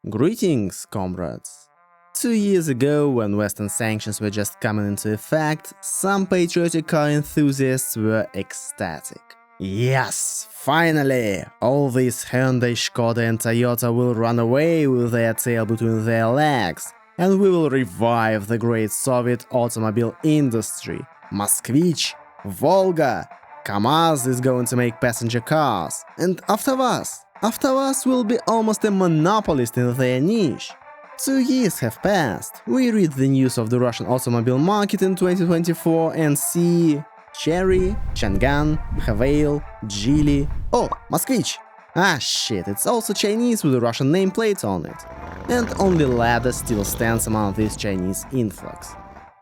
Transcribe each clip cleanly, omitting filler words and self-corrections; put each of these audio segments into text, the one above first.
Greetings, comrades! 2 years ago, when Western sanctions were just coming into effect, some patriotic car enthusiasts were ecstatic. Yes, finally! All these Hyundai, Skoda and Toyota will run away with their tail between their legs, and we will revive the great Soviet automobile industry. Moskvich, Volga, Kamaz is going to make passenger cars, and after us will be almost a monopolist in their niche. 2 years have passed. We read the news of the Russian automobile market in 2024 and see Cherry, Chang'an, Havail, Geely. Oh, Moskvich! Ah shit, it's also Chinese with a Russian nameplate on it. And only Lada still stands among this Chinese influx.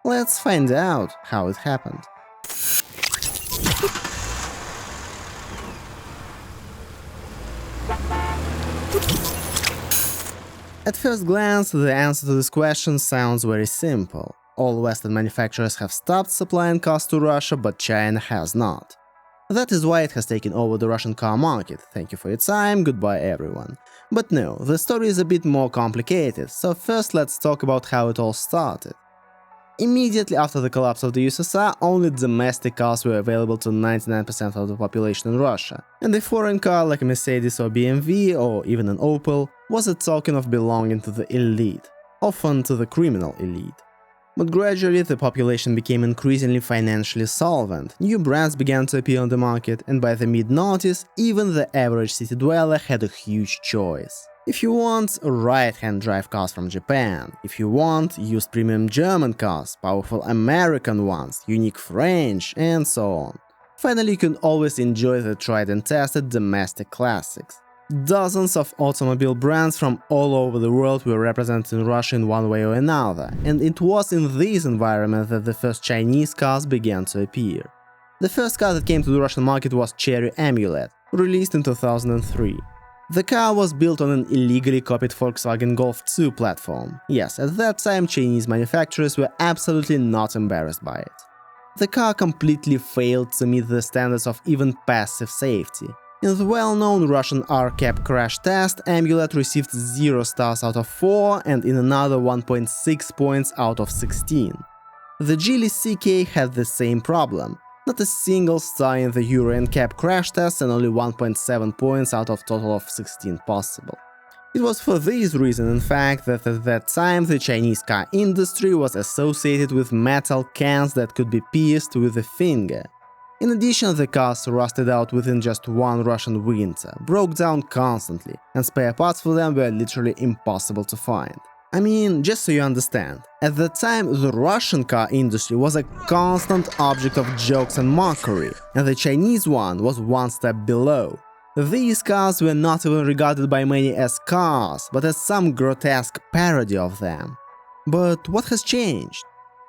Let's find out how it happened. At first glance, the answer to this question sounds very simple. All Western manufacturers have stopped supplying cars to Russia, but China has not. That is why it has taken over the Russian car market. Thank you for your time, goodbye everyone. But no, the story is a bit more complicated, so first let's talk about how it all started. Immediately after the collapse of the USSR, only domestic cars were available to 99% of the population in Russia, and a foreign car like a Mercedes or BMW or even an Opel was a token of belonging to the elite, often to the criminal elite. But gradually the population became increasingly financially solvent, new brands began to appear on the market, and by the mid-noughties, even the average city dweller had a huge choice. If you want right-hand drive cars from Japan, if you want used premium German cars, powerful American ones, unique French, and so on. Finally, you can always enjoy the tried and tested domestic classics. Dozens of automobile brands from all over the world were represented in Russia in one way or another, and it was in this environment that the first Chinese cars began to appear. The first car that came to the Russian market was Cherry Amulet, released in 2003. The car was built on an illegally copied Volkswagen Golf 2 platform. Yes, at that time Chinese manufacturers were absolutely not embarrassed by it. The car completely failed to meet the standards of even passive safety. In the well-known Russian RCAP crash test, Amulet received 0 stars out of 4 and in another 1.6 points out of 16. The Geely CK had the same problem. Not a single star in the Euro NCAP crash test and only 1.7 points out of total of 16 possible. It was for this reason, in fact, that at that time the Chinese car industry was associated with metal cans that could be pierced with a finger. In addition, the cars rusted out within just one Russian winter, broke down constantly, and spare parts for them were literally impossible to find. I mean, just so you understand, at the time the Russian car industry was a constant object of jokes and mockery, and the Chinese one was one step below. These cars were not even regarded by many as cars, but as some grotesque parody of them. But what has changed?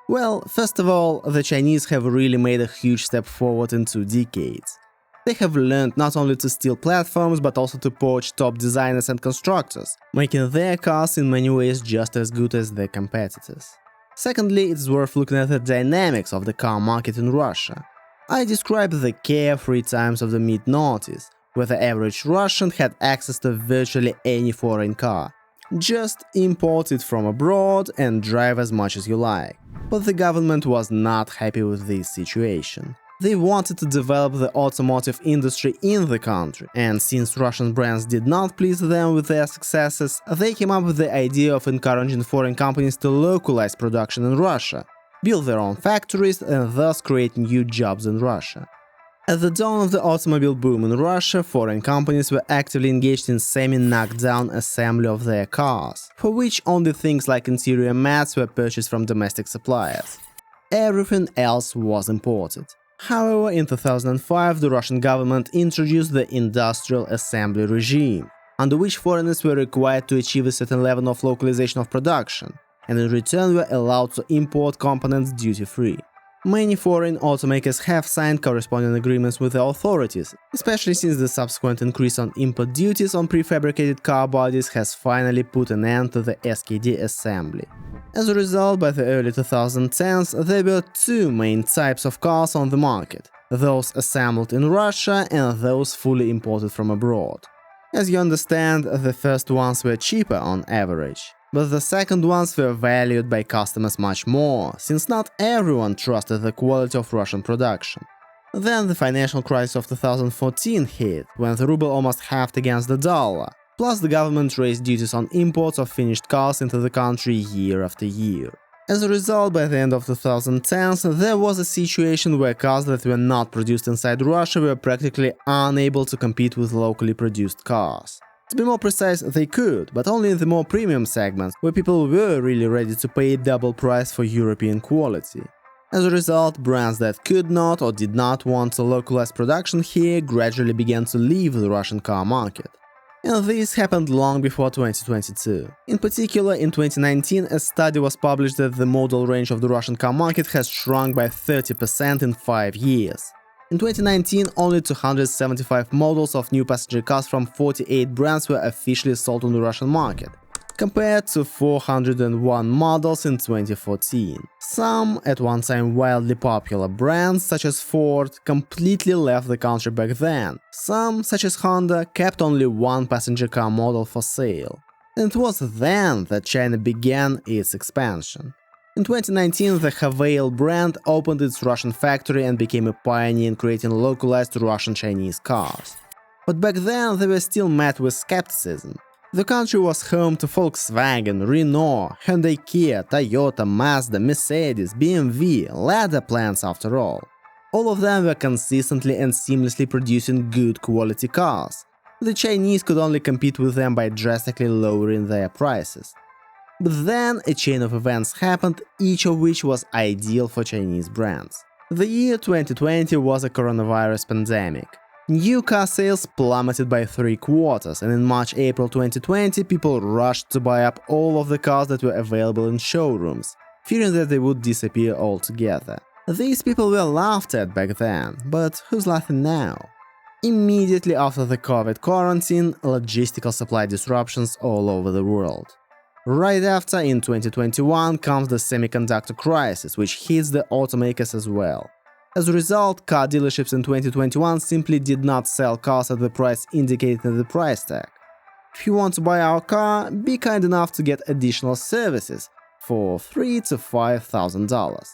Well, first of all, the Chinese have really made a huge step forward in 2 decades. They have learned not only to steal platforms, but also to poach top designers and constructors, making their cars in many ways just as good as their competitors. Secondly, it's worth looking at the dynamics of the car market in Russia. I described the carefree times of the mid-noughties, where the average Russian had access to virtually any foreign car. Just import it from abroad and drive as much as you like. But the government was not happy with this situation. They wanted to develop the automotive industry in the country, and since Russian brands did not please them with their successes, they came up with the idea of encouraging foreign companies to localize production in Russia, build their own factories and thus create new jobs in Russia. At the dawn of the automobile boom in Russia, foreign companies were actively engaged in semi-knockdown assembly of their cars, for which only things like interior mats were purchased from domestic suppliers. Everything else was imported. However, in 2005, the Russian government introduced the industrial assembly regime, under which foreigners were required to achieve a certain level of localization of production, and in return were allowed to import components duty-free. Many foreign automakers have signed corresponding agreements with the authorities, especially since the subsequent increase on import duties on prefabricated car bodies has finally put an end to the SKD assembly. As a result, by the early 2010s, there were 2 main types of cars on the market, those assembled in Russia and those fully imported from abroad. As you understand, the first ones were cheaper on average, but the second ones were valued by customers much more, since not everyone trusted the quality of Russian production. Then the financial crisis of 2014 hit, when the ruble almost halved against the dollar, plus the government raised duties on imports of finished cars into the country year after year. As a result, by the end of 2010s, there was a situation where cars that were not produced inside Russia were practically unable to compete with locally produced cars. To be more precise, they could, but only in the more premium segments, where people were really ready to pay double price for European quality. As a result, brands that could not or did not want to localize production here gradually began to leave the Russian car market. And this happened long before 2022. In particular, in 2019, a study was published that the model range of the Russian car market has shrunk by 30% in 5 years. In 2019, only 275 models of new passenger cars from 48 brands were officially sold on the Russian market, compared to 401 models in 2014. Some, at one time wildly popular brands, such as Ford, completely left the country back then. Some, such as Honda, kept only one passenger car model for sale. And it was then that China began its expansion. In 2019, the Ahoy brand opened its Russian factory and became a pioneer in creating localized Russian-Chinese cars. But back then, they were still met with skepticism. The country was home to Volkswagen, Renault, Hyundai, Kia, Toyota, Mazda, Mercedes, BMW, leather plants after all. All of them were consistently and seamlessly producing good quality cars. The Chinese could only compete with them by drastically lowering their prices. But then a chain of events happened, each of which was ideal for Chinese brands. The year 2020 was a coronavirus pandemic. New car sales plummeted by 3/4, and in March-April 2020 people rushed to buy up all of the cars that were available in showrooms, fearing that they would disappear altogether. These people were laughed at back then, but who's laughing now? Immediately after the COVID quarantine, logistical supply disruptions all over the world. Right after, in 2021, comes the semiconductor crisis, which hits the automakers as well. As a result, car dealerships in 2021 simply did not sell cars at the price indicated in the price tag. If you want to buy our car, be kind enough to get additional services for $3,000 to $5,000.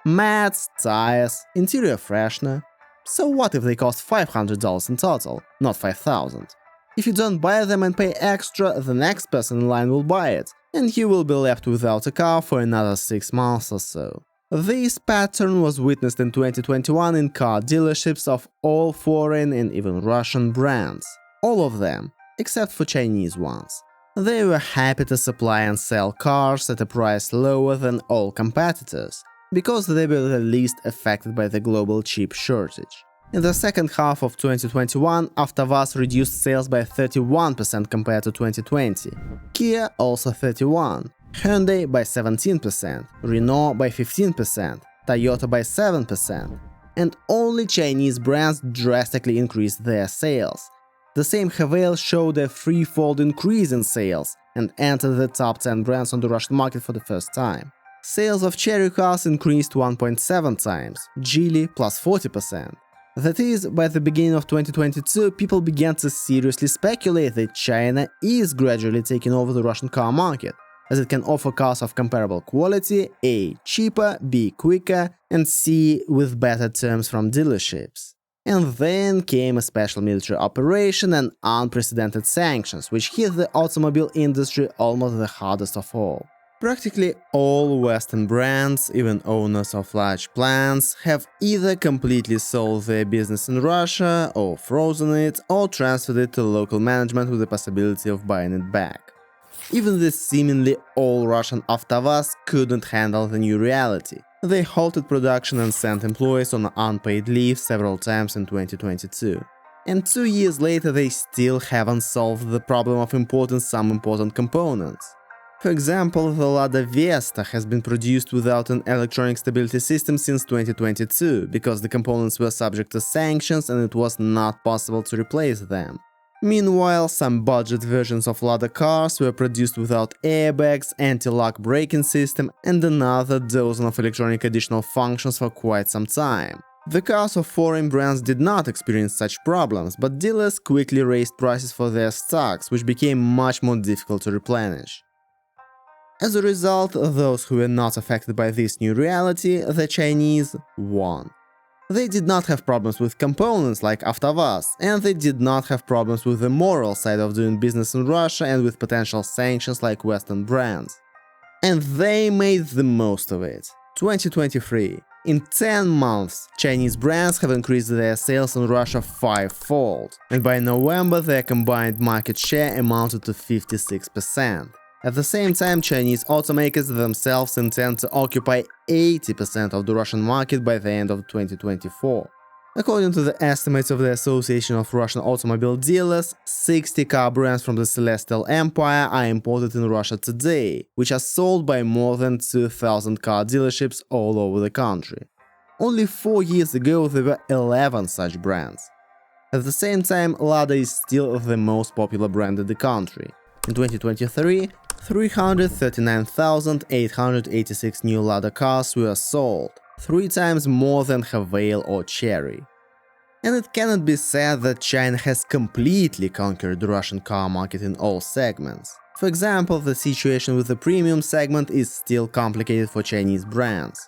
Mats, tires, interior freshener. So what if they cost $500 in total, not $5,000? If you don't buy them and pay extra, the next person in line will buy it, and you will be left without a car for another 6 months or so. This pattern was witnessed in 2021 in car dealerships of all foreign and even Russian brands. All of them, except for Chinese ones. They were happy to supply and sell cars at a price lower than all competitors, because they were the least affected by the global chip shortage. In the second half of 2021, AvtoVAZ reduced sales by 31% compared to 2020, Kia also 31%. Hyundai by 17%, Renault by 15%, Toyota by 7%, and only Chinese brands drastically increased their sales. The same Haval showed a threefold increase in sales and entered the top 10 brands on the Russian market for the first time. Sales of Chery cars increased 1.7 times, Geely plus 40%. That is, by the beginning of 2022, people began to seriously speculate that China is gradually taking over the Russian car market, as it can offer cars of comparable quality, A. cheaper, B. quicker, and C. with better terms from dealerships. And then came a special military operation and unprecedented sanctions, which hit the automobile industry almost the hardest of all. Practically all Western brands, even owners of large plants, have either completely sold their business in Russia, or frozen it, or transferred it to local management with the possibility of buying it back. Even the seemingly all-Russian AvtoVAZ couldn't handle the new reality. They halted production and sent employees on unpaid leave several times in 2022. And 2 years later they still haven't solved the problem of importing some important components. For example, the Lada Vesta has been produced without an electronic stability system since 2022, because the components were subject to sanctions and it was not possible to replace them. Meanwhile, some budget versions of Lada cars were produced without airbags, anti-lock braking system, and another dozen of electronic additional functions for quite some time. The cars of foreign brands did not experience such problems, but dealers quickly raised prices for their stocks, which became much more difficult to replenish. As a result, those who were not affected by this new reality, the Chinese, won. They did not have problems with components like AvtoVAZ, and they did not have problems with the moral side of doing business in Russia and with potential sanctions like Western brands. And they made the most of it. 2023. In 10 months, Chinese brands have increased their sales in Russia fivefold, and by November their combined market share amounted to 56%. At the same time, Chinese automakers themselves intend to occupy 80% of the Russian market by the end of 2024. According to the estimates of the Association of Russian Automobile Dealers, 60 car brands from the Celestial Empire are imported in Russia today, which are sold by more than 2,000 car dealerships all over the country. Only 4 years ago there were 11 such brands. At the same time, Lada is still the most popular brand in the country. In 2023, 339,886 new Lada cars were sold, 3 times more than Havail or Cherry. And it cannot be said that China has completely conquered the Russian car market in all segments. For example, the situation with the premium segment is still complicated for Chinese brands.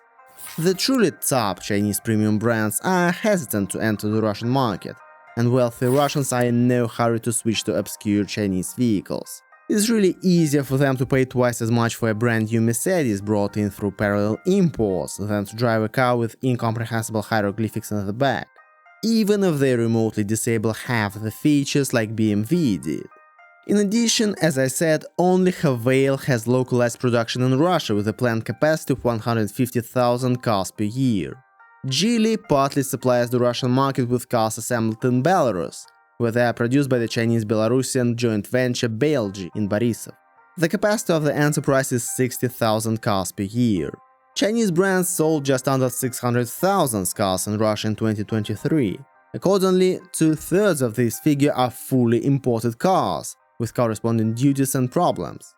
The truly top Chinese premium brands are hesitant to enter the Russian market, and wealthy Russians are in no hurry to switch to obscure Chinese vehicles. It's really easier for them to pay twice as much for a brand new Mercedes brought in through parallel imports than to drive a car with incomprehensible hieroglyphics in the back, even if they remotely disable half the features like BMW did. In addition, as I said, only Havail has localized production in Russia with a planned capacity of 150,000 cars per year. Geely partly supplies the Russian market with cars assembled in Belarus, where they are produced by the Chinese-Belarusian joint venture Belgi in Borisov. The capacity of the enterprise is 60,000 cars per year. Chinese brands sold just under 600,000 cars in Russia in 2023. Accordingly, 2/3 of this figure are fully imported cars, with corresponding duties and problems.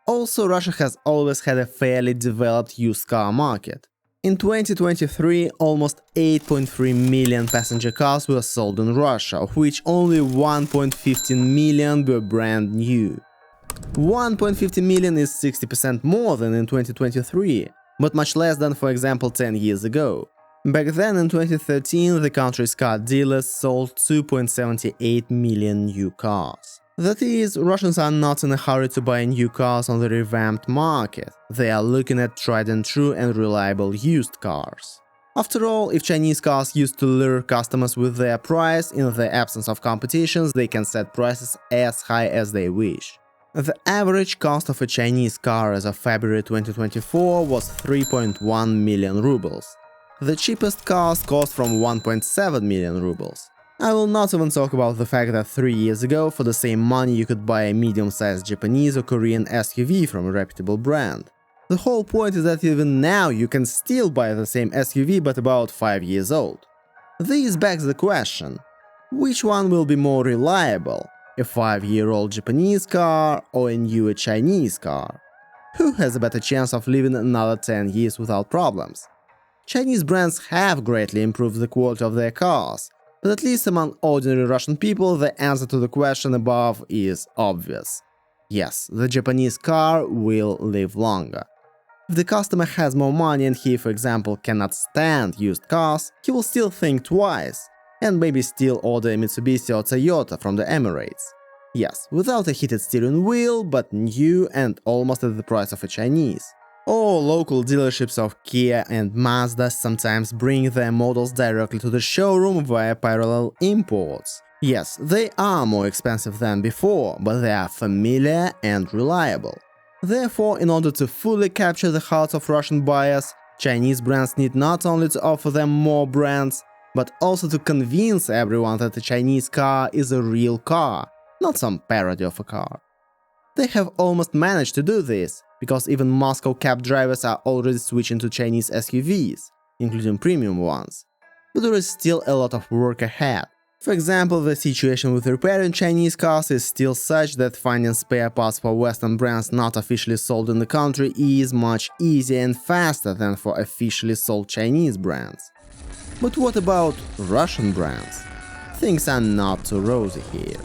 Also, Russia has always had a fairly developed used car market. In 2023, almost 8.3 million passenger cars were sold in Russia, of which only 1.15 million were brand new. 1.50 million is 60% more than in 2023, but much less than, for example, 10 years ago. Back then, in 2013, the country's car dealers sold 2.78 million new cars. That is, Russians are not in a hurry to buy new cars on the revamped market. They are looking at tried and true and reliable used cars. After all, if Chinese cars used to lure customers with their price, in the absence of competitions, they can set prices as high as they wish. The average cost of a Chinese car as of February 2024 was 3.1 million rubles. The cheapest cars cost from 1.7 million rubles. I will not even talk about the fact that 3 years ago, for the same money, you could buy a medium-sized Japanese or Korean SUV from a reputable brand. The whole point is that even now you can still buy the same SUV but about 5 years old. This begs the question, which one will be more reliable? A 5-year-old Japanese car or a newer Chinese car? Who has a better chance of living another 10 years without problems? Chinese brands have greatly improved the quality of their cars, but at least among ordinary Russian people, the answer to the question above is obvious. Yes, the Japanese car will live longer. If the customer has more money and he, for example, cannot stand used cars, he will still think twice, and maybe still order a Mitsubishi or Toyota from the Emirates. Yes, without a heated steering wheel, but new and almost at the price of a Chinese. Or local dealerships of Kia and Mazda sometimes bring their models directly to the showroom via parallel imports. Yes, they are more expensive than before, but they are familiar and reliable. Therefore, in order to fully capture the hearts of Russian buyers, Chinese brands need not only to offer them more brands, but also to convince everyone that the Chinese car is a real car, not some parody of a car. They have almost managed to do this, because even Moscow cab drivers are already switching to Chinese SUVs, including premium ones. But there is still a lot of work ahead. For example, the situation with repairing Chinese cars is still such that finding spare parts for Western brands not officially sold in the country is much easier and faster than for officially sold Chinese brands. But what about Russian brands? Things are not too rosy here.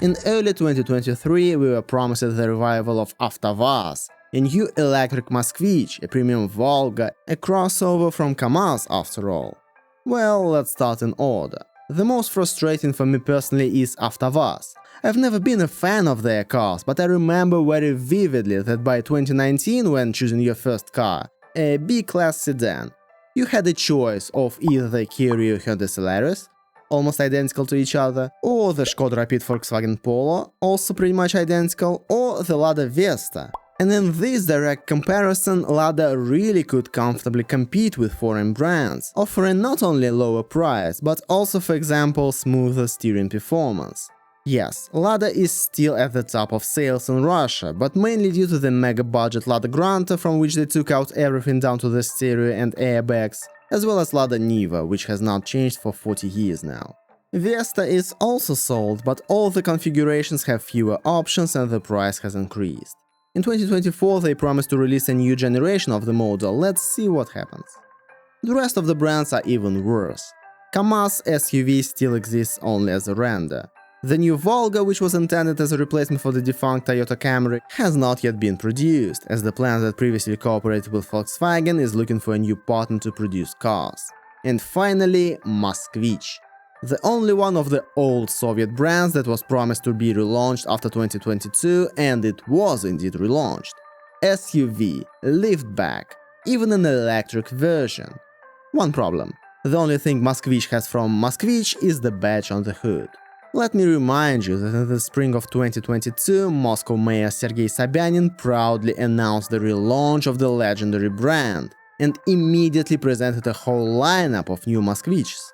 In early 2023, we were promised the revival of AvtoVAZ, a new electric Moskvich, a premium Volga, a crossover from KAMAZ after all. Well, let's start in order. The most frustrating for me personally is AvtoVAZ. I've never been a fan of their cars, but I remember very vividly that by 2019, when choosing your first car, a B-class sedan, you had a choice of either the Kia Rio Hyundai Solaris, almost identical to each other, or the Skoda Rapid Volkswagen Polo, also pretty much identical, or the Lada Vesta. And in this direct comparison, Lada really could comfortably compete with foreign brands, offering not only a lower price, but also, for example, smoother steering performance. Yes, Lada is still at the top of sales in Russia, but mainly due to the mega-budget Lada Granta, from which they took out everything down to the stereo and airbags, as well as Lada Niva, which has not changed for 40 years now. Vesta is also sold, but all the configurations have fewer options and the price has increased. In 2024 they promised to release a new generation of the model, let's see what happens. The rest of the brands are even worse. KAMAZ SUV still exists only as a render. The new Volga, which was intended as a replacement for the defunct Toyota Camry, has not yet been produced, as the plant that previously cooperated with Volkswagen is looking for a new partner to produce cars. And finally, Moskvich. The only one of the old Soviet brands that was promised to be relaunched after 2022, and it was indeed relaunched. SUV, liftback, even an electric version. One problem: the only thing Moskvich has from Moskvich is the badge on the hood. Let me remind you that in the spring of 2022, Moscow Mayor Sergei Sobyanin proudly announced the relaunch of the legendary brand and immediately presented a whole lineup of new Moskvichs.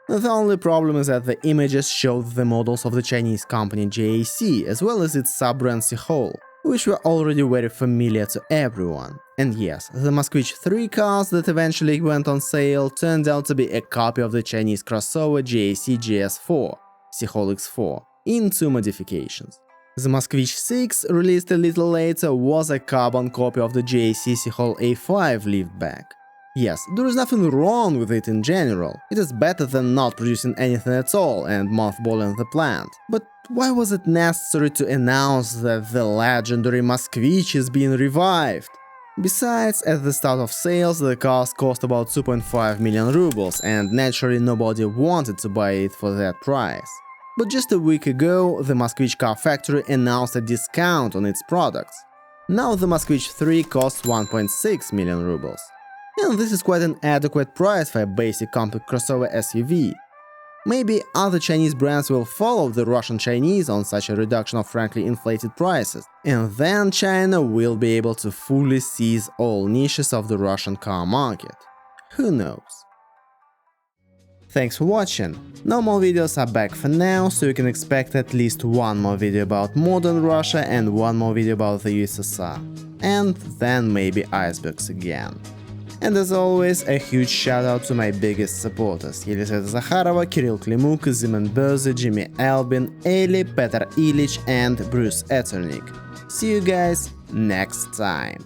The only problem is that the images showed the models of the Chinese company JAC, as well as its sub-brand Ahoy, which were already very familiar to everyone. And yes, the Moskvich 3 cars that eventually went on sale turned out to be a copy of the Chinese crossover JAC GS4, Ahoy X4, in 2 modifications. The Moskvich 6, released a little later, was a carbon copy of the JAC Ahoy A5 liftback. Yes, there is nothing wrong with it in general, it is better than not producing anything at all and mothballing the plant. But why was it necessary to announce that the legendary Moskvich is being revived? Besides, at the start of sales, the cars cost about 2.5 million rubles, and naturally nobody wanted to buy it for that price. But just a week ago, the Moskvich car factory announced a discount on its products. Now the Moskvich 3 costs 1.6 million rubles. And this is quite an adequate price for a basic compact crossover SUV. Maybe other Chinese brands will follow the Russian Chinese on such a reduction of frankly inflated prices, and then China will be able to fully seize all niches of the Russian car market. Who knows? Thanks for watching. No more videos are back for now, so you can expect at least one more video about modern Russia and one more video about the USSR. And then maybe icebergs again. And as always, a huge shout out to my biggest supporters: Елизавета Zakharova, Kirill Klimuk, Zeman Berze, Jimmy Albin, Eli, Petr Ilich and Bruce Etternick. See you guys next time.